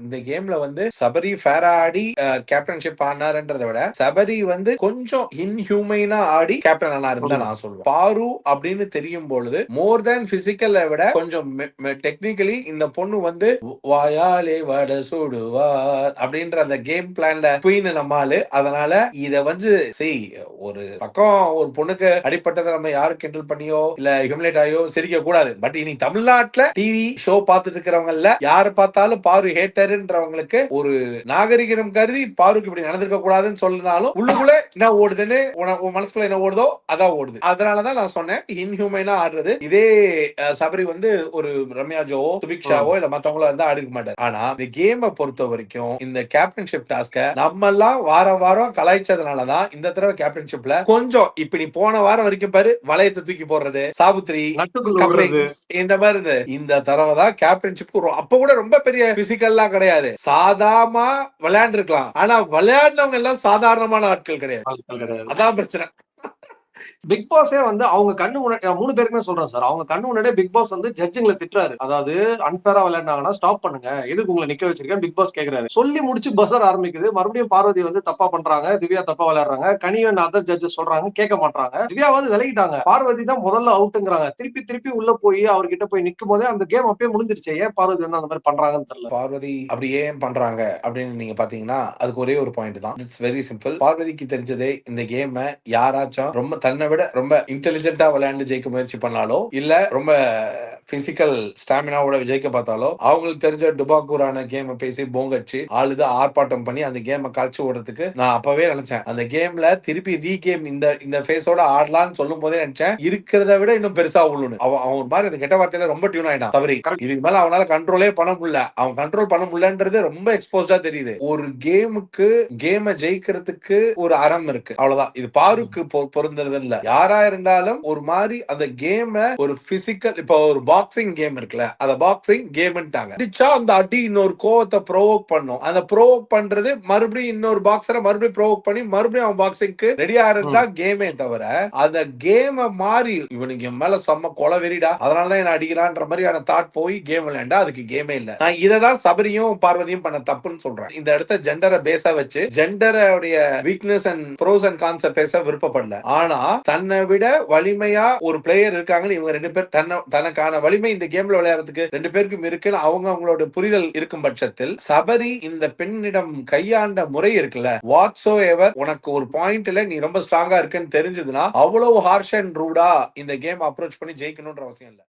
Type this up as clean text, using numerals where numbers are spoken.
இந்த கேம்ல வந்து சபரி ஃபேரா ஆடி கேப்டன்ஷிப் ஆனாருன்றதை விட சபரி வந்து கொஞ்சம் இன்ஹியூமைனா ஆடி கேப்டன் ஆனாருன்னு தான் நான் சொல்லுவேன். பாரு அப்படின்னு தெரியும் பொழுது மோர் தேன் பிசிக்கலை விட கொஞ்சம் டெக்னிக்கலி இந்த பொண்ணு வந்து வாயாலே வட சுடுவார் அப்படின்ற அந்த கேம் பிளான்ல குயின் நம்மாலு. அதனால இத வந்து ஒரு பக்கம் ஒரு பொண்ணுக்கு அடிப்பட்டதை நம்ம யாரும் கிண்டல் பண்ணியோ இல்ல ஹியூமிலேட் ஆகியோ சிரிக்க கூடாது. பட் இனி தமிழ்நாட்டுல டிவி ஷோ பார்த்துட்டு இருக்கிறவங்கல்ல யாரு பார்த்தாலும் பாரு ஹேட்டர்ன்றவங்களுக்கு ஒரு நாகரிகம் கருதி பாருக்கு இப்படி நடந்திருக்க கூடாதுன்னு சொன்னாலும் உள்ளுக்குள்ள என்ன ஓடுதுன்னு உன் மனசுக்குள்ள என்ன ஓடுதோ அதான் ஓடுது. அதனாலதான் நான் சொன்னேன் இன்ஹியூமனா ஆடுறது. இதே சபரி வந்து ஒரு ரம்யா ஜோவோ சுபிக்ஷாவோ இல்ல மத்தவங்களோ வந்து ஆடிக்க மாட்டார். ஆனா இந்த கேமை பொறுத்த வரைக்கும் இந்த கேப்டன்ஷிப் டாஸ்க நம்ம எல்லாம் வாரம் வாரம் கலாய்ச்சதுனாலதான் இந்த தடவை கேப்டன்ஷிப்ல கொஞ்சம் இப்படி போன வாரம் வரைக்கும் பாரு வளையத்தை தூக்கி போடுறது சாபுத்ரி இந்த மாதிரி இந்த தடவை தான் கேப்டன்ஷிப் அப்ப கூட ரொம்ப பெரிய பிசிக்கல்லாம் கிடையாது, சாதாரணமா விளையாண்டு இருக்கலாம். ஆனா விளையாடினவங்க எல்லாம் சாதாரணமான ஆட்கள் கிடையாது. அதான் பிரச்சனை. பிக் பாஸே வந்து அவங்க கண்ணு முன்னாடி 3 பேருக்குமே சொல்றேன் சார், அவங்க கண்ணு முன்னாடியே பிக் பாஸ் வந்து ஜட்ஜிங்களை திட்டுறாரு. அதாவது அன்பேரா விளையாடினாங்கன்னா ஸ்டாப் பண்ணுங்க, எதுக்கு உங்களை நிக்க வச்சிருக்கேன் பிக் பாஸ் கேக்குறாரு. சொல்லி முடிச்சு பஸ்ஸர் ஆரம்பிக்குது. மறுபடியும் பார்வதி வந்து தப்பா பண்றாங்க, திவ்யா தப்பா விளையாடுறாங்க, கனியன் அதர் ஜட்ஜஸ் சொல்றாங்க கேட்க மாட்டாங்க. திவ்யா வந்து விலகிட்டாங்க, பார்வதி தான் முதல்ல அவுட்டுங்கிறாங்க. திருப்பி திருப்பி உள்ள போய் அவர்கிட்ட போய் நிக்கும் போதே அந்த கேம் அப்பயே முடிஞ்சிருச்சு. ஏன் பார்வதி வந்து அந்த மாதிரி பண்றாங்கன்னு தெரியல. பார்வதி அப்படி ஏன் பண்றாங்க அப்படின்னு நீங்க பாத்தீங்கன்னா அதுக்கு ஒரே ஒரு பாயிண்ட் தான். It's very simple. பார்வதிக்கு தெரிஞ்சதே இந்த கேம் யாராச்சும் ரொம்ப தன்னை விட ரொம்ப இன்டெலிஜென்ட்டா விளையாண்டு ஜெயிக்க முயற்சி பண்ணாலோ இல்ல ரொம்ப பிசிக்கல் ஸ்டாமினாவோட ஜெயிக்க பார்த்தாலோ அவங்களுக்கு தெரிஞ்ச டுபாக்கூரான கேம் பேசி போங்கடிச்சு ஆளுது ஆர்ப்பாட்டம் பண்ணி அந்த கேமை காய்ச்சி ஓடுறதுக்கு நான் அப்பவே நினைச்சேன். அந்த கேம்ல திருப்பி ரீகேம் இந்த ஃபேஸோட ஆடலாம்னு சொல்லும் போதே நினைச்சேன் இருக்கிறத விட இன்னும் பெருசா உள்ளுன்னு. அவன் ஒரு மாதிரி அந்த கெட்ட வார்த்தையில ரொம்ப டியூன் ஆயிட்டான் தவறி. இதுக்கு மேல அவனால கண்ட்ரோலே பண்ண முடியல. அவன் கண்ட்ரோல் பண்ண முடியலன்றது ரொம்ப எக்ஸ்போஸ்டா தெரியுது. ஒரு கேமை ஜெயிக்கிறதுக்கு ஒரு அறம் இருக்கு, அவ்வளவுதான். இது பாருக்கு பொருந்துறது இல்ல. யாரா இருந்தாலும் ஒரு மாதிரி அந்த கேம் ஒரு பிசிக்கல், இப்ப ஒரு பாக்ஸிங் கேம் இருக்குல்ல, அத பாக்ஸிங் கேம்ட்டாங்க. அடிச்சா அந்த அடி இன்னொரு கோவத்தை ப்ரோவோக் பண்ணும். அந்த ப்ரோவோக் பண்றது மறுபடியும் இன்னொரு பாக்ஸரை மறுபடியும் ப்ரோவோக் பண்ணி மறுபடியும் அவன் பாக்ஸிங்க்கு ரெடி ஆகிறதா கேமே தவிர அந்த கேம மாறி இவனுக்கு என் மேல செம்ம கொலை வெறிடா அதனாலதான் என்ன அடிக்கிறான்ற மாதிரியான தாட் போய் கேம் விளையாண்டா அதுக்கு கேமே இல்ல. நான் இததான் சபரியும் பார்வதியும் பண்ண தப்புன்னு சொல்றேன். இந்த இடத்த ஜெண்டரை பேஸா வச்சு ஜெண்டரோடைய weakness and pros and concept பேச விருப்பப்படல. ஆனா தன்னை விட வலிமையா ஒரு பிளேயர் இருக்காங்கன்னு இவங்க 2 பேர் தனக்கான வலிமை இந்த கேம்ல விளையாடுறதுக்கு 2 பேருக்கும் இருக்குன்னு அவங்களோட புரிதல் இருக்கும் பட்சத்தில் சபரி இந்த பெண்ணிடம் கையாண்ட முறை இருக்குல்ல, வாட்ஸோ எவர் உனக்கு ஒரு பாயிண்ட்ல நீ ரொம்ப ஸ்ட்ராங்கா இருக்குன்னு தெரிஞ்சதுன்னா அவ்வளவு ஹார்ஷ் அண்ட் ரூடா இந்த கேம் அப்ரோச் பண்ணி ஜெயிக்கணும்ன்ற அவசியம் இல்ல.